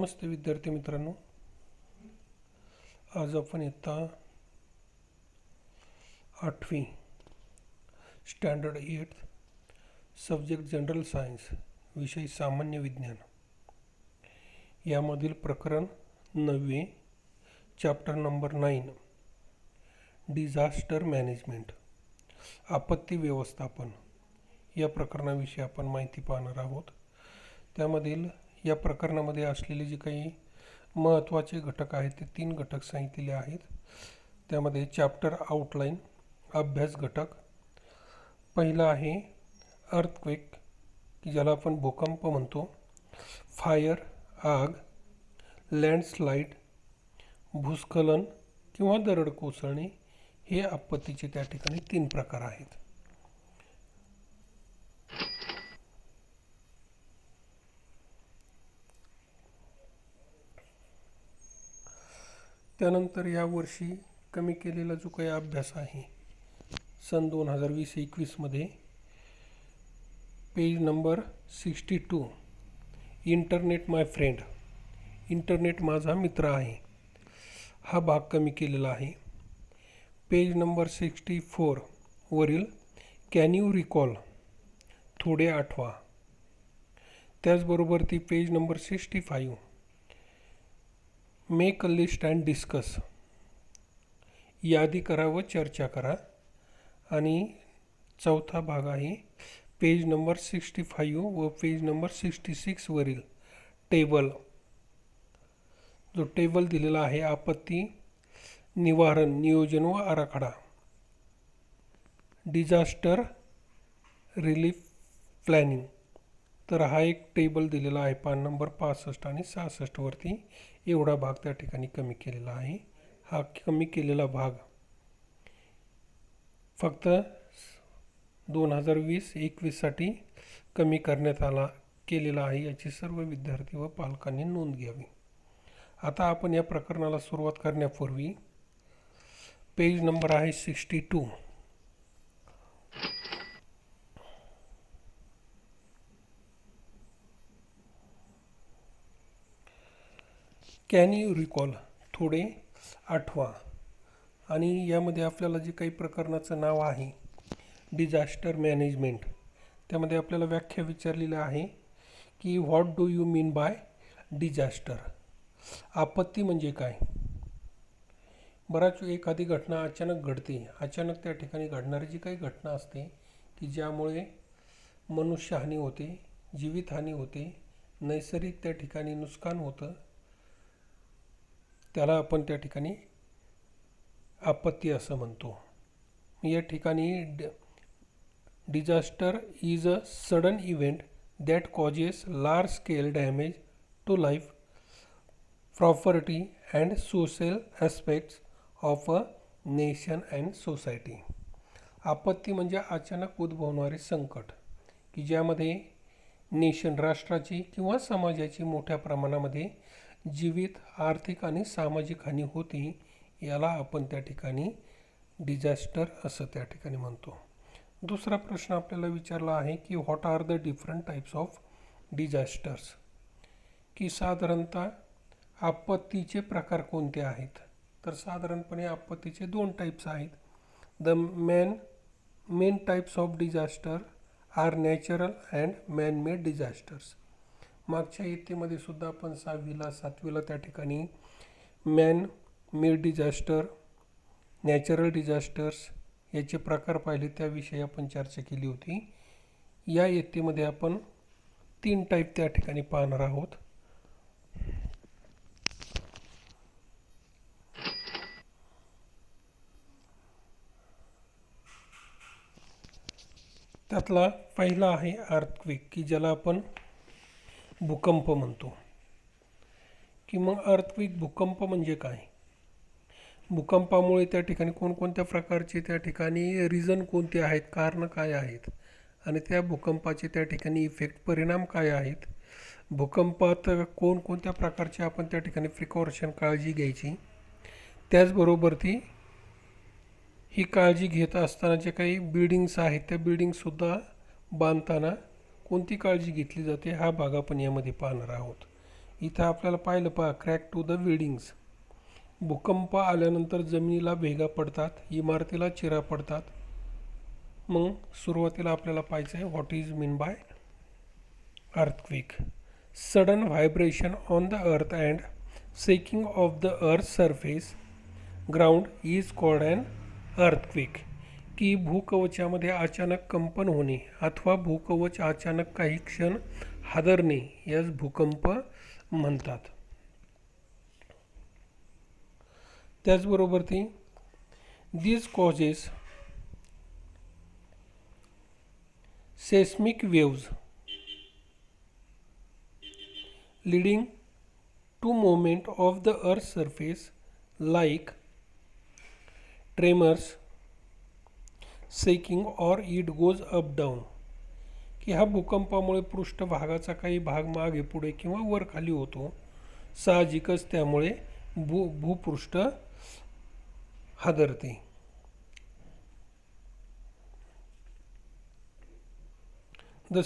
नमस्ते विद्यार्थी मित्रांनो, आज आपण इयत्ता 8वी स्टँडर्ड 8 सब्जेक्ट जनरल सायन्स विषय सामान्य विज्ञान यामधील प्रकरण 9 चॅप्टर नंबर 9 डिझास्टर मॅनेजमेंट आपत्ती व्यवस्थापन या प्रकरणाविषयी आपण माहिती पाहणार आहोत। त्यामधील या प्रकरणामध्ये असलेले जे काही महत्त्वाचे घटक आहेत ते 3 घटक सांगितलेले आहेत। त्यामध्ये चॅप्टर आउटलाईन अभ्यास घटक पहिला आहे अर्थक्वेक की ज्याला आपण भूकंप म्हणतो, फायर आग, लँडस्लाइड भूस्खलन किंवा दरड कोसळणे हे आपत्तीचे त्या ठिकाणी 3 प्रकार आहेत। त्यानंतर यावर्षी कमी केलेला जो काही अभ्यास आहे सन 2020-21 मध्ये पेज नंबर 62 इंटरनेट माय फ्रेंड, इंटरनेट माझा मित्र आहे, हा भाग कमी केलेला आहे। पेज नंबर 64 वरील कॅन यू रिकॉल थोडे आठवा, त्याचबरोबर ती page number 65 make a list and discuss यादी करा व चर्चा करा, आणि चौथा भाग आहे पेज नंबर 65 व पेज नंबर 66 वरील टेबल, जो टेबल दिलेला आहे आपत्ती निवारण नियोजन व आराखडा डिझास्टर रिलीफ प्लॅनिंग, तर हा एक टेबल दिलेला आहे पान नंबर 65 आणि 66 वरती एवढा भाग त्या ठिकाणी कमी केलेला आहे। हा कमी केलेला भाग फक्त 2020-21 साठी कमी करण्यात केलेला आहे, याची सर्व विद्यार्थी व पालकांनी नोंद घ्यावी। आता आपण या प्रकरणाला सुरुवात करण्यापूर्वी पेज नंबर आहे 62 कॅन यू रिकॉल थोडे आठवा, आणि यामध्ये आपल्याला जे काही प्रकरणाचं नाव आहे डिझास्टर मॅनेजमेंट, त्यामध्ये आपल्याला व्याख्या विचारलेली आहे की what do you mean by disaster, आपत्ती म्हणजे काय। बराच एखादी घटना अचानक घडते, अचानक त्या ठिकाणी घडणारी जी काही घटना असते की ज्यामुळे मनुष्यहानी होते, जीवितहानी होते, नैसर्गिक त्या ठिकाणी नुकसान होतं, त्याला आपण त्या ठिकाणी आपत्ती असं म्हणतो। या ठिकाणी disaster is a sudden event that causes large scale damage to life, property and social aspects of a nation and society. आपत्ती म्हणजे अचानक उद्भवणारे संकट की ज्यामध्ये नेशन राष्ट्राची किंवा समाजाची मोठ्या प्रमाणामध्ये जीवित, आर्थिक आणि सामाजिक हानी होती, याला आपण त्या ठिकाणी डिझास्टर असं त्या ठिकाणी म्हणतो। दुसरा प्रश्न आपल्याला विचारला आहे की what are the different types of disasters, की साधारणतः आपत्तीचे प्रकार कोणते आहेत। तर साधारणपणे आपत्तीचे 2 टाइप्स आहेत। The main types of disaster are natural and man made disasters. मागच्या इयत्तेमध्ये सुद्धा आपण 6वीला 7वीला त्या ठिकाणी man made disaster, natural disasters याचे प्रकार पाहिले, त्याविषयी आपण चर्चा केली होती। या इयत्तेमध्ये आपण 3 टाईप त्या ठिकाणी पाहणार आहोत। त्यातला पहिला आहे अर्थक्वेक की ज्याला आपण भूकंप म्हणतो। की मग अर्थक्वेक भूकंप म्हणजे काय, भूकंपामुळे त्या ठिकाणी कोणकोणत्या प्रकारचे त्या ठिकाणी रिझन कोणते आहेत, कारण काय आहेत, आणि त्या भूकंपाचे त्या ठिकाणी इफेक्ट परिणाम काय आहेत, भूकंपात कोणकोणत्या प्रकारचे आपण त्या ठिकाणी प्रिकॉशन काळजी घ्यायची, त्याचबरोबर ही काळजी घेत असताना जे काही बिल्डिंग्स आहेत त्या बिल्डिंगसुद्धा बांधताना कोणती काळजी घेतली जाते, हा भाग आपण यामध्ये पाहणार आहोत। इथं आपल्याला पाहिलं पहा, क्रॅक टू द बिल्डिंग्स. भूकंप आल्यानंतर जमिनीला भेगा पडतात, इमारतीला चिरा पडतात. मग सुरुवातीला आपल्याला पाहायचं आहे what is mean by earthquake. Sudden vibration on the earth and shaking of the earth surface ground is called an earthquake. की भूकवचामध्ये अचानक कंपन होणे अथवा भूकवच अचानक काही क्षण हादरणे यास भूकंप म्हणतात. त्याचबरोबर ती these causes seismic waves leading to movement of the earth's surface like tremors, shaking or it goes up down. की हा भूकंपामुळे पृष्ठभागाचा काही भाग मागे पुढे किंवा वर खाली होतो. साहजिकच त्यामुळे भूपृष्ठ हादरते. The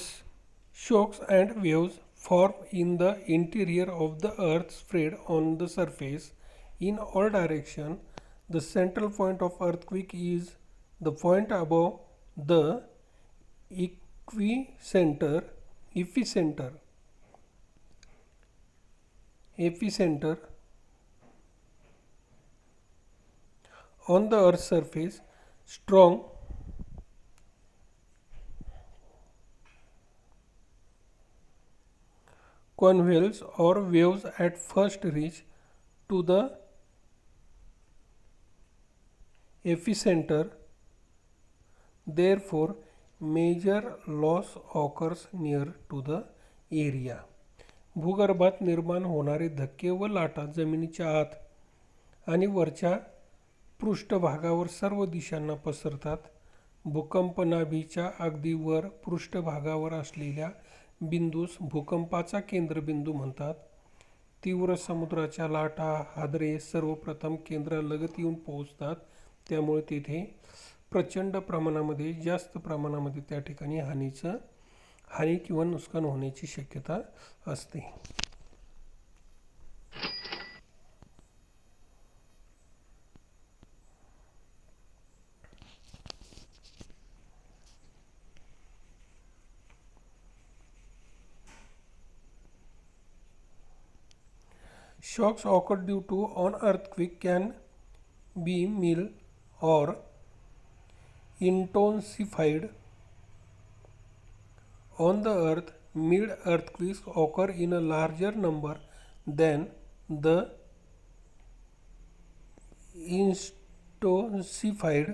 shocks and waves form in the interior of the earth, spread on the surface in all directions. The central point of earthquake is the point above the epicenter on the earth's surface. Strong convulsions or waves at first reach to the epicenter. Therefore, major loss occurs near to the area. भूगर्भात निर्माण होणारे धक्के व लाटा जमिनीच्या आत आणि वरच्या पृष्ठभागावर सर्व दिशांना पसरतात. भूकंप नाभीच्या अगदी वर पृष्ठभागावर असलेल्या बिंदूस भूकंपाचा केंद्रबिंदू म्हणतात. तीव्र समुद्राच्या लाटा हादरे सर्वप्रथम केंद्रालगत येऊन पोहोचतात, त्यामुळे तेथे प्रचंड प्रमाणामध्ये जास्त प्रमाणामध्ये त्या ठिकाणी हानी किंवा नुकसान होण्याची शक्यता असते. Shocks occurred due to an earthquake can be mild or intensified on the earth. Mild earthquakes occur in a larger number than the intensified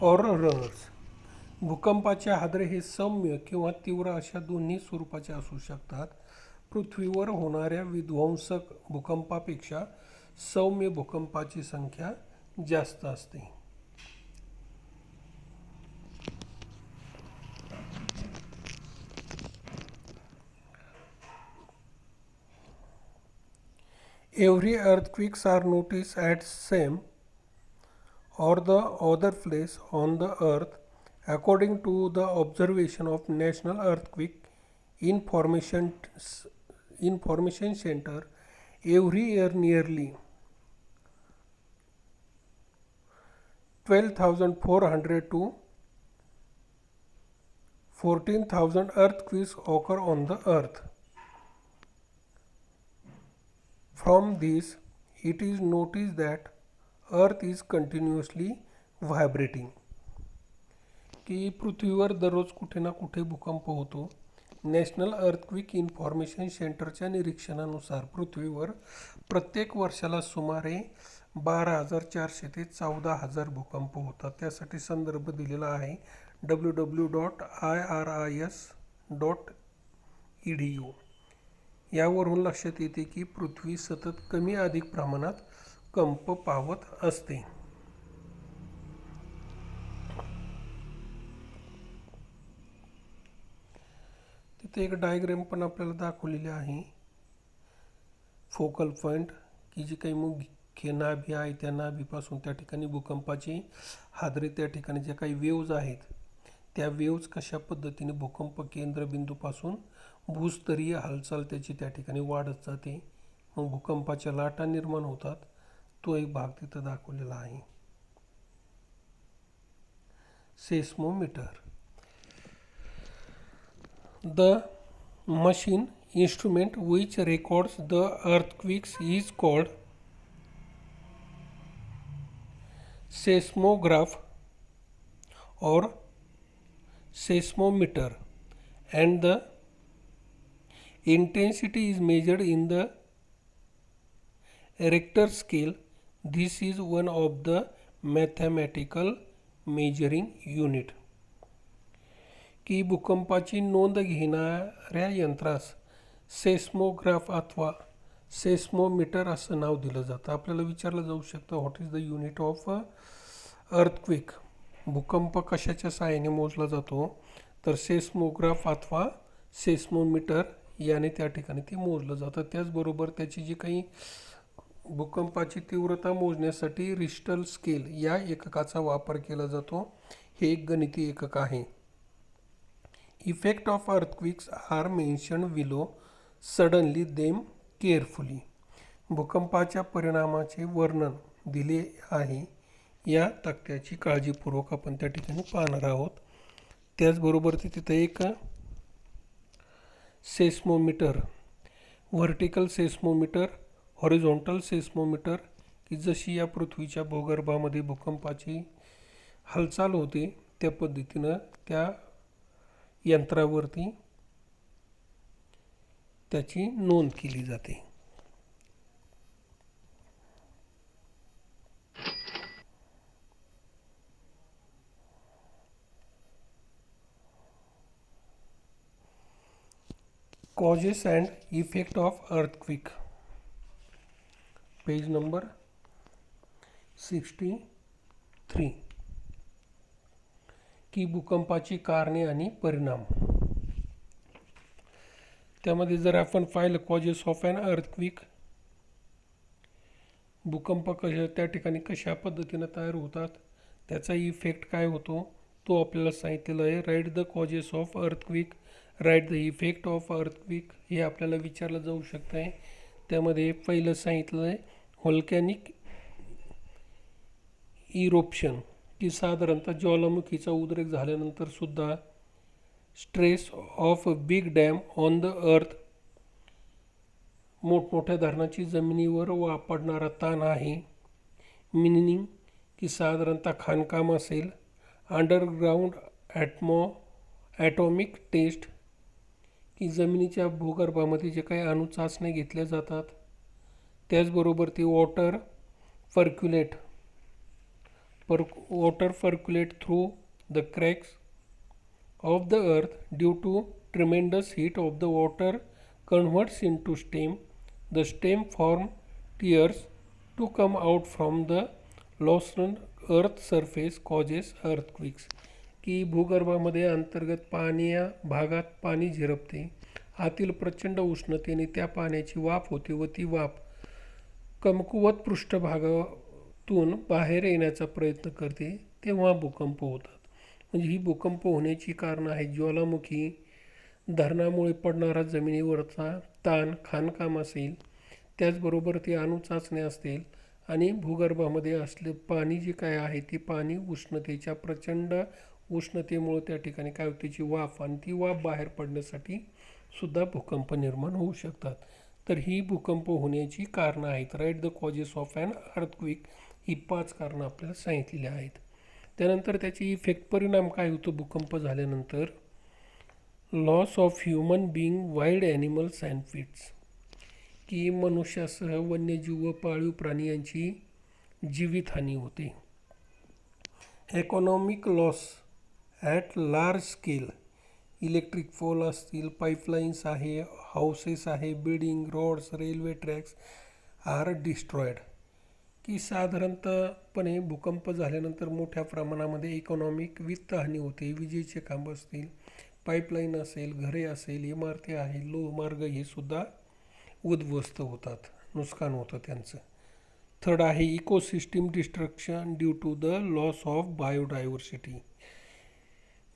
or runners. भूकंपाचे हादरे हे सौम्य किंवा तीव्र अशा दोन्ही स्वरूपाचे असू शकतात. पृथ्वीवर होणाऱ्या विध्वंसक भूकंपापेक्षा सौम्य भूकंपाची संख्या जास्त असते. Every earthquakes are noticed at same or the other place on the earth. According to the observation of National Earthquake Information Center, every year nearly 12,400 to 14,000 earthquakes occur on the earth. From this, it is noticed that earth is continuously vibrating. की पृथ्वीवर दररोज कुठे ना कुठे भूकंप होतो. National earthquake information सेंटरच्या निरीक्षणानुसार पृथ्वीवर प्रत्येक वर्षाला सुमारे 12,400 ते 14,000 भूकंप होतात. त्यासाठी संदर्भ दिलेला आहे www.iris.edu. यावरून लक्षात येते की पृथ्वी सतत कमी अधिक प्रमाणात कंप पावत असते. तिथे एक डायग्राम पण आपल्याला दाखवलेली आहे. फोकल पॉईंट की जी काही मुख्य मुख्य नाभी आहे त्या नाभीपासून त्या ठिकाणी भूकंपाची हादरे, त्या ठिकाणी ज्या काही वेव्ज आहेत त्या वेव्ज कशा पद्धतीने भूकंप केंद्रबिंदूपासून भूस्तरीय हालचाल त्याची त्या ठिकाणी वाढत जाते, मग भूकंपाच्या लाटा निर्माण होतात, तो एक भाग तिथं दाखवलेला आहे. Seismometer. The machine instrument which records the earthquakes is called seismograph or seismometer, and the intensity is measured in the Richter scale. This is one of the mathematical measuring unit. की भूकंपाची नोंद घेणाऱ्या यंत्रास सेस्मोग्राफ अथवा seismometer असं नाव दिलं जातं. आपल्याला विचारलं जाऊ शकतं what is the unit of earthquake, भूकंप कशाच्या सहाय्याने मोजला जातो, तर सेस्मोग्राफ अथवा सेस्मोमीटर याने त्या ठिकाणी ते मोजलं जातं. त्याचबरोबर त्याची जी काही भूकंपाची तीव्रता मोजण्यासाठी रिश्टर स्केल या एककाचा वापर केला जातो. हे एक गणिती एकक आहे. Effect of earthquakes are mentioned below. Suddenly them carefully. भूकंपाच्या परिणामाचे वर्णन दिले आहे. या तक्त्याची काळजीपूर्वक आपण त्या ठिकाणी पाहणार आहोत. त्याचबरोबर तिथे एक seismometer, vertical seismometer, horizontal seismometer, की जशी या पृथ्वीच्या भूगर्भामध्ये भूकंपाची हालचाल होते त्या पद्धतीनं त्या यंत्रावरती त्याची नोंद केली जाते. Causes and effect of earthquake, page number 63. की भूकंपाची कारणे आणि परिणाम. त्यामध्ये जर आपण पाहिलं कॉजेस ऑफ ॲन अर्थक्वेक, भूकंप त्या ठिकाणी कशा पद्धतीनं तयार होतात, त्याचा इफेक्ट काय होतो तो आपल्याला सांगितलेला आहे. Right the causes of earthquake, write the effect of earthquake, हे आपल्याला विचारलं जाऊ शकतं आहे. त्यामध्ये पहिलं सांगितलं आहे व्होल्कॅनिक इरोप्शन, की साधारणतः ज्वालामुखीचा उद्रेक झाल्यानंतर सुद्धा stress of big dam on the अर्थ, मोठमोठ्या धरणाची जमिनीवर पडणारा ताण आहे. मिनिंग की साधारणतः खाणकाम असेल. अंडरग्राउंड ॲटॉमिक टेस्ट, की जमिनीच्या भूगर्भामध्ये जे काही अणु चाचण्या घेतल्या जातात. त्याचबरोबर ती water percolate through the cracks of the earth due to tremendous heat of the water converts into steam. The steam form tears to come out from the loosened earth surface causes earthquakes. की भूगर्भामध्ये अंतर्गत पाण्या भागात पाणी झिरपते, आतील प्रचंड उष्णतेने त्या पाण्याची वाफ होते व ती वाफ कमकुवत पृष्ठभागातून बाहेर येण्याचा प्रयत्न करते, तेव्हा भूकंप होतात. म्हणजे ही भूकंप होण्याची कारणं आहेत ज्वालामुखी, धरणामुळे पडणारा जमिनीवरचा ताण, खाणकाम असेल, त्याचबरोबर ते अणुचाचण्या असतील आणि भूगर्भामध्ये असले पाणी जे काय आहे ते पाणी उष्णतेच्या प्रचंड उष्णतेमुळे त्या ठिकाणी काय होते, त्याची वाफ, आणि ती वाफ बाहेर पडण्यासाठी सुद्धा भूकंप निर्माण होऊ शकतात. तर ही भूकंप होण्याची कारणं आहेत. Write the causes of an earthquake, ही 5 कारणं आपल्याला सांगितलेली आहेत. त्यानंतर त्याची इफेक्ट, परिणाम काय होतो भूकंप झाल्यानंतर. Loss of human being, wild animals and pets, की मनुष्यासह वन्यजीव व पाळीव प्राणी यांची जीवितहानी होते. Economic loss at large scale, electric pole असतील, पाईपलाईन्स आहे, हाऊसेस आहे, building, roads, railway tracks are destroyed, की साधारणतःपणे भूकंप झाल्यानंतर मोठ्या प्रमाणामध्ये इकॉनॉमिक वित्तहानी होते. विजेचे खांब असतील, पाईपलाईन असेल, घरे असेल, इमारती आहे, लोहमार्ग हे सुद्धा उद्ध्वस्त होतात, नुकसान होतं त्यांचं. थर्ड आहे ecosystem destruction due to the loss of biodiversity.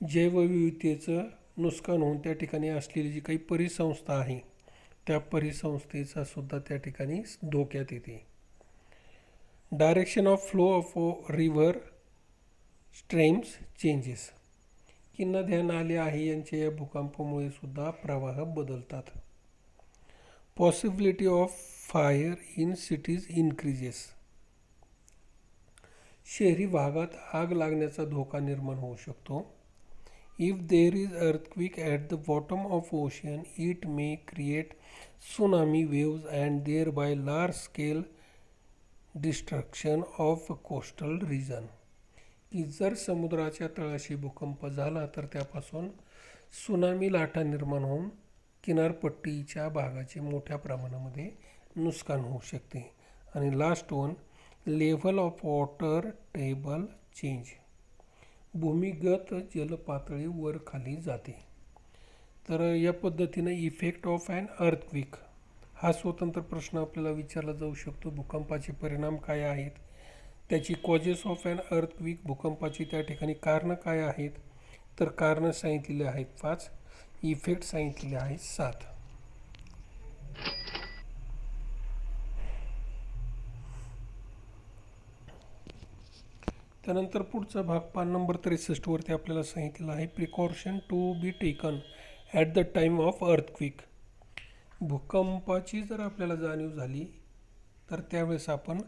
जैवविविधतेचं नुकसान होऊन त्या ठिकाणी असलेली जी काही परिसंस्था आहे त्या परिसंस्थेचा सुद्धा त्या ठिकाणी धोक्यात येते. Direction of flow of river streams changes, की नद्या नाले आहे यांच्या या भूकंपामुळे सुद्धा प्रवाह बदलतात. Possibility of fire in cities increases, शहरी भागात आग लागण्याचा धोका निर्माण होऊ शकतो. If there is earthquake at the bottom of ocean it may create tsunami waves and thereby large scale destruction of coastal region, की जर समुद्राच्या तळाशी भूकंप झाला तर त्यापासून सुनामी लाटा निर्माण होऊन किनारपट्टीच्या भागाचे मोठ्या प्रमाणामध्ये नुकसान होऊ शकते. आणि last one, level of water table change, भूमिगत जलपातळी वर खाली जाते. तर या पद्धतीनं इफेक्ट ऑफ ॲन अर्थक्वेक हा स्वतंत्र प्रश्न आपल्याला विचारला जाऊ शकतो. भूकंपाचे परिणाम काय आहेत, त्याची कॉजेस ऑफ ॲन अर्थक्वेक, भूकंपाची त्या ठिकाणी कारणं काय आहेत, तर कारणं सांगितलेली आहेत 5, इफेक्ट सांगितलेले आहेत 7. त्यानंतर पुढचा भाग पान नंबर 63 वरती आपल्याला सांगितलेलं आहे precaution to be taken at the time of earthquake. भूकंपाची जर आपल्याला जाणीव झाली तर त्यावेळेस आपण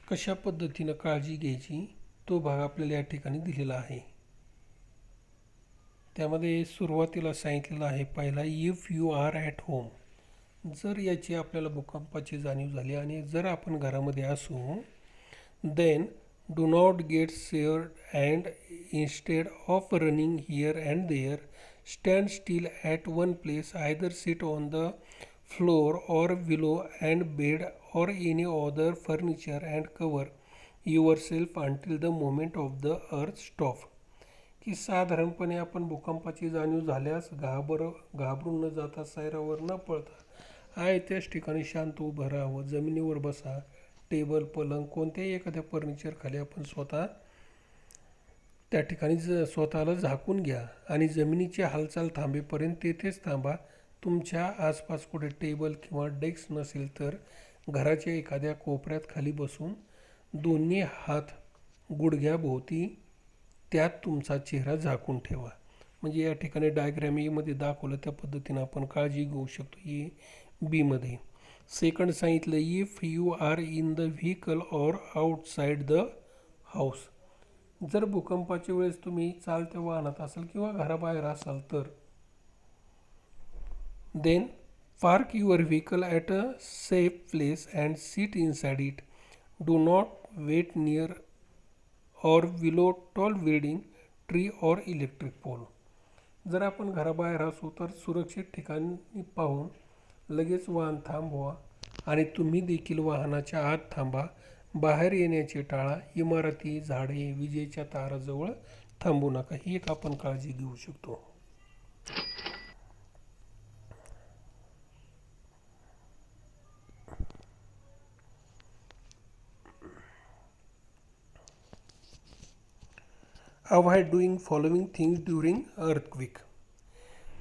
कशा पद्धतीनं काळजी घ्यायची तो भाग आपल्याला या ठिकाणी दिलेला आहे. त्यामध्ये सुरुवातीला सांगितलेलं आहे पहिला, if you are at home, जर याची आपल्याला भूकंपाची जाणीव झाली आणि जर आपण घरामध्ये असू, then do not get scared and instead of running here and there stand still at one place, either sit on the floor or below and bed or any other furniture and cover yourself until the moment of the earth stop. की साधारणपणे आपण भूकंपाची जाणीव झाल्यास घाबरून न जाता, सैरावर न पळता आहे त्याच ठिकाणी शांत उभं राहावं, जमिनीवर बसा, टेबल पलंग कोणत्याही एखाद्या फर्निचर खाली आपण स्वतः त्या ठिकाणी स्वतःला झाकून घ्या आणि जमिनीची हालचाल थांबेपर्यंत तेथेच थांबा. तुमच्या आसपास कुठे टेबल किंवा डेस्क नसेल तर घराच्या एखाद्या कोपऱ्यात खाली बसून दोन्ही हात गुडघ्याभोवती त्यात तुमचा चेहरा झाकून ठेवा. म्हणजे या ठिकाणी डायग्रॅमीमध्ये दाखवलं त्या पद्धतीनं आपण काळजी घेऊ शकतो. ही बीमध्ये सेकंड सांगितलं, if you are in the vehicle or outside the house, जर भूकंपाच्या वेळेस तुम्ही चालत्या वाहनात असाल किंवा घराबाहेर असाल तर then park your vehicle at a safe place and sit inside it. Do not wait near or below tall building, tree or electric pole. जर आपण घराबाहेर असू तर सुरक्षित ठिकाणी पाहून लगेच वाहन थांबवा आणि तुम्ही देखील वाहनाच्या आत थांबा. बाहेर येण्याचे टाळा. इमारती, झाडे, विजेच्या ताराजवळ थांबू नका. ही एक आपण काळजी घेऊ शकतो. Avoid doing following things during earthquake,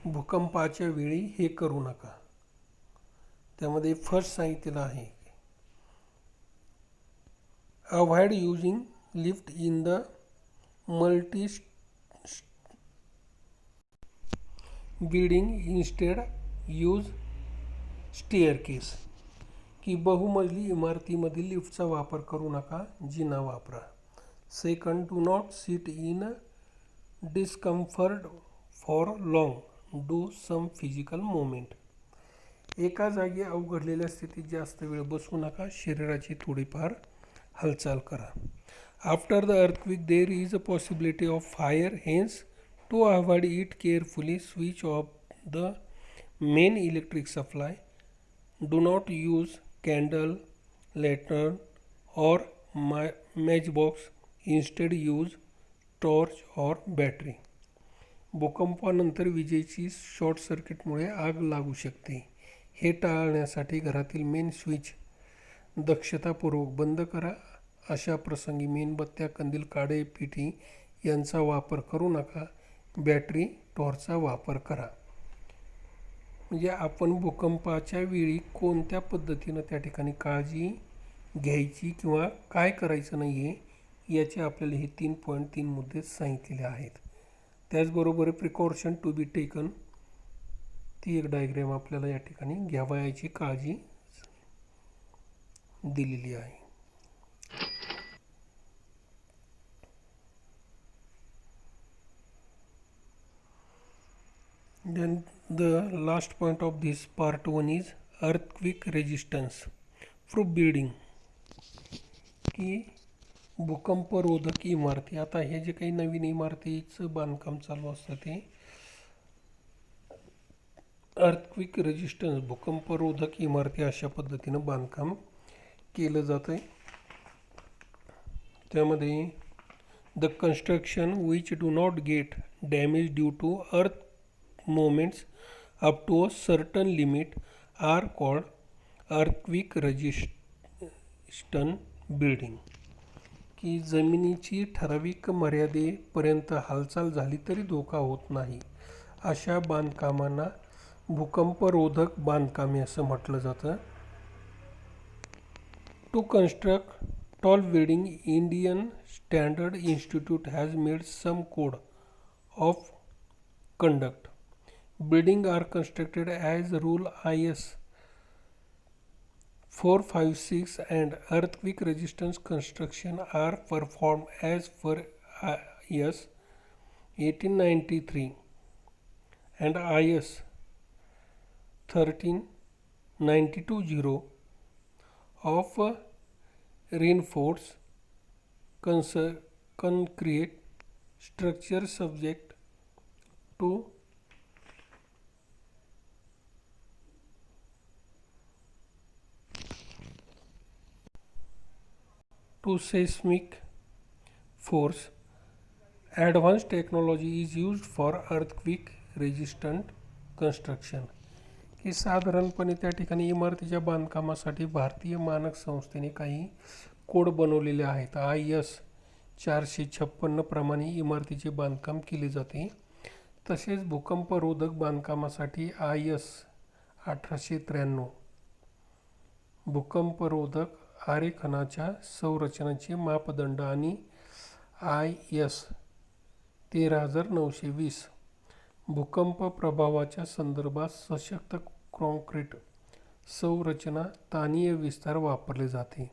भूकंपाच्या वेळी हे करू नका. त्यामध्ये फर्स्ट सांगितलेलं आहे, avoid using lift in the multi building, instead use staircase, की बहुमजली इमारतीमधील लिफ्टचा वापर करू नका, जिना वापरा. Second, do not sit in discomfort for long, do some physical movement, एका जागी अवघडलेल्या स्थितीत जास्त वेळ बसू नका, शरीराची थोडीफार हालचाल करा. After the earthquake there is a possibility of fire, hence to avoid it carefully switch off the main electric supply, do not use candle, lantern और मॅचबॉक्स, इन्स्टेड यूज टॉर्च और बॅटरी. भूकंपानंतर विजेची शॉर्ट सर्किटमुळे आग लागू शकते. हे टाळण्यासाठी घरातील मेन स्विच दक्षतापूर्वक बंद करा. अशा प्रसंगी मेणबत्त्या, कंदील, काडे, पिठी यांचा वापर करू नका. बॅटरी टॉर्चचा वापर करा. म्हणजे आपण भूकंपाच्या वेळी कोणत्या पद्धतीनं त्या ठिकाणी काळजी घ्यायची किंवा काय करायचं नाही आहे याचे आपल्याला हे 3.3 मुद्दे सांगितलेले आहेत. त्याचबरोबर प्रिकॉशन टू बी टेकन ती एक डायग्राम आपल्याला या ठिकाणी घ्यावयाची काळजी दिलेली आहे. Then the last point of this part 1 is earthquake resistance proof building. की भूकंपरोधक इमारती. आता हे जे काही नवीन इमारतीचं बांधकाम चालू असतं ते अर्थक्विक रेजिस्टन्स भूकंपरोधक इमारती अशा पद्धतीनं बांधकाम केलं जातं आहे. त्यामध्ये the construction which do not get damage due to earth movements up to a certain limit are called earthquake resistant building. की जमिनीची ठराविक मर्यादेपर्यंत हालचाल झाली तरी धोका होत नाही अशा बांधकामांना भूकंपरोधक बांधकामे असं म्हटलं जातं. To construct tall building Indian standard institute has made some code of conduct. Buildings are constructed as rule IS 456 and earthquake resistance construction are performed as per IS 1893 and IS 13920 of reinforced concrete structure subject to seismic force. Advanced technology is used for earthquake resistant construction. की साधारणपणे त्या ठिकाणी इमारतीच्या बांधकामासाठी भारतीय मानक संस्थेने काही कोड बनवलेले आहेत. IS 456 प्रमाणे इमारतीचे बांधकाम केले जाते. तसेच भूकंपरोधक बांधकामासाठी IS 1893 भूकंपरोधक आरेखनाच्या संरचनाचे मापदंड आणि IS 13920 भूकंप प्रभावाच्या संदर्भात सशक्त कॉन्क्रीट संरचना ताणीय विस्तार वापरले जाते.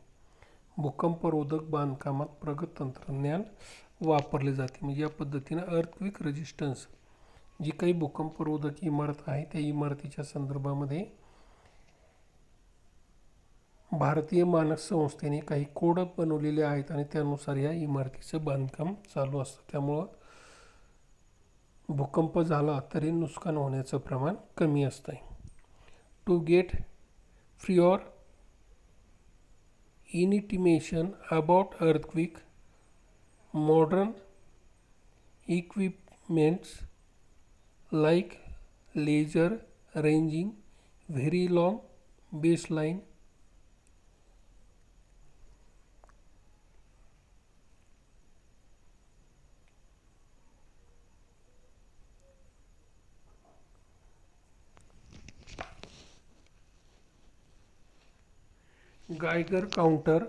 भूकंपरोधक बांधकामात प्रगत तंत्रज्ञान वापरले जाते. म्हणजे या पद्धतीनं अर्थक्विक रेजिस्टन्स जी काही भूकंपरोधक इमारत आहे त्या इमारतीच्या संदर्भामध्ये भारतीय मानक संस्थेने काही कोड बनवलेले आहेत आणि त्यानुसार या इमारतीचं बांधकाम चालू असतं. त्यामुळं भूकंप झाला तरी नुकसान होण्याचं प्रमाण कमी असतं. To get free or intimation about earthquake, modern equipments like laser ranging, very long baseline, Geiger counter,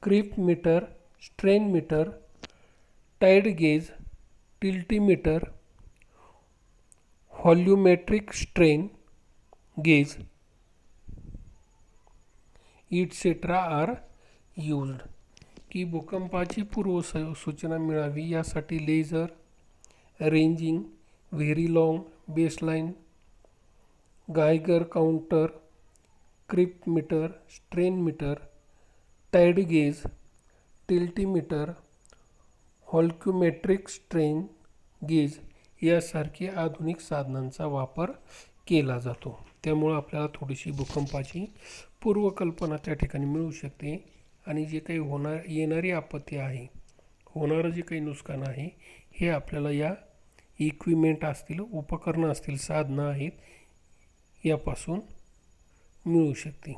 creep meter, strain meter, tide gauge, tiltimeter, volumetric strain gauge, etc. are used. की भूकंपाची पूर्वसूचना मिळावी यासाठी laser ranging, very long baseline, Geiger counter, creep meter, strain meter, tide gauge, tiltmeter, volumetric strain gauge यासारखी आधुनिक साधनांचा वापर केला जातो. त्यामुळं आपल्याला थोडीशी भूकंपाची पूर्वकल्पना त्या ठिकाणी मिळू शकते आणि जे काही येणारी आपत्ती आहे, होणारं जे काही नुकसान आहे हे आपल्याला या इक्विपमेंट असतील, उपकरणं असतील, साधनं आहेत यापासून मिळू शकते.